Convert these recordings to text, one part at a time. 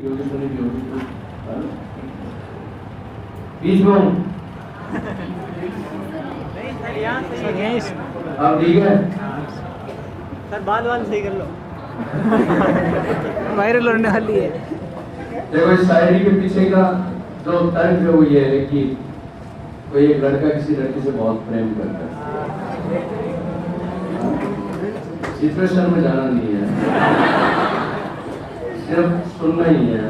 बीच में हूँ। अब ठीक है सर, बाल सही कर लो। वायरल होने वाली है। देखो इस शायरी के पीछे का जो तर्क है वो ये है कि कोई एक लड़का किसी लड़की से बहुत प्रेम करता है, सिचुएशन में जाना नहीं है, सिर्फ सुनना ही है।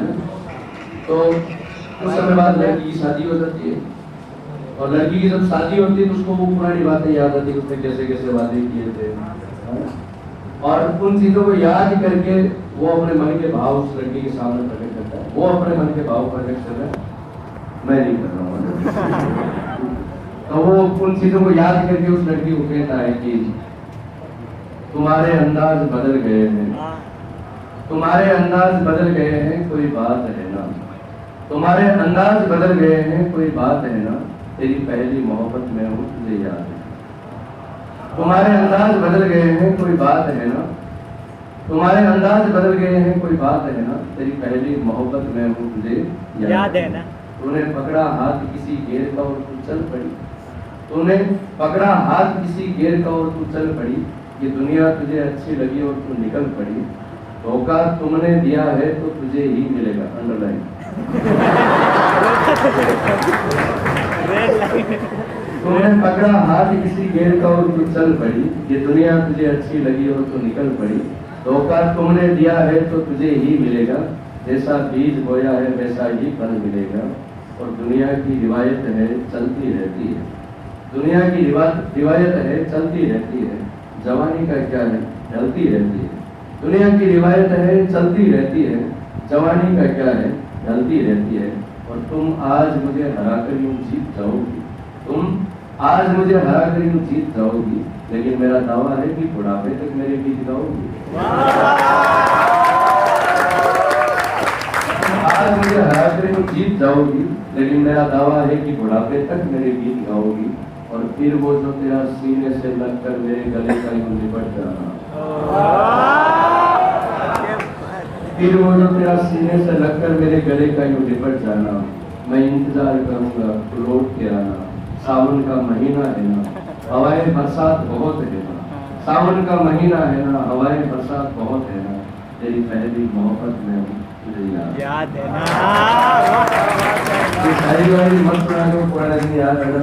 तो कुछ समय बाद लड़की की शादी हो जाती है और लड़की की जब शादी होती है तो उसको वो पुरानी बातें याद आती है, उसने कैसे कैसे वादे किए थे, और उन चीजों को याद करके वो अपने मन के भाव उस लड़की के सामने प्रकट करता है। वो अपने मन के भाव प्रकट कर रहा है, मैं नहीं कर रहा हूँ। तो वो उन चीजों को याद करके उस लड़की को कहता है कि तुम्हारे अंदाज बदल गए हैं, तुम्हारे अंदाज बदल गए हैं, कोई बात है ना, तुम्हारे अंदाज बदल गए हैं, कोई बात है ना, तेरी पहली मोहब्बत में हूँ तुझे याद है। तुम्हारे अंदाज बदल गए हैं, कोई बात है ना, तुम्हारे अंदाज बदल गए हैं, कोई बात है ना, तेरी पहली मोहब्बत में हूँ तुझे याद है ना। तूने पकड़ा हाथ किसी गेर का और तू चल पड़ी, तूने पकड़ा हाथ किसी गेर का और तू चल पड़ी, ये दुनिया तुझे अच्छी लगी और तू निकल पड़ी, धोखा तुमने दिया है तो तुझे ही मिलेगा। अंडरलाइन। तूने पकड़ा हाथ किसी गेर का और तू चल पड़ी, ये दुनिया तुझे अच्छी लगी और तू निकल पड़ी, धोखा तुमने दिया है तो तुझे ही मिलेगा, जैसा बीज बोया है वैसा ही फल मिलेगा। और दुनिया की रिवायत है चलती रहती है, दुनिया की रिवायत है चलती रहती है, जवानी का क्या है ढलती रहती है। दुनिया की रिवायत है चलती रहती है, जवानी का क्या है ढलती रहती है। और तुम आज मुझे हराकर यूं जीत जाओगी, तुम आज मुझे हराकर यूं जीत जाओगी, लेकिन मेरा दावा है कि बुढ़ापे तक मेरे गीत गाओगी। आज मुझे हराकर यूं जीत जाओगी, लेकिन मेरा दावा है कि बुढ़ापे तक मेरे गीत गाओगी। और फिर वो जो तेरा सीने से लगकर मेरे गले का यूं लिपट जाना, फिर वो जो तेरा सीने से लगकर मेरे गले का यूं लिपट जाना, मैं इंतजार करूंगा तू लौट के आना। सावन का महीना है ना, हवाएं बरसात बहुत है ना, सावन का महीना है ना, हवाएं बरसात बहुत है ना, तेरी पहली मोहब्बत में तुझे याद है ना। ये सारी वाली मत सुना के पुराना दिन याद है ना।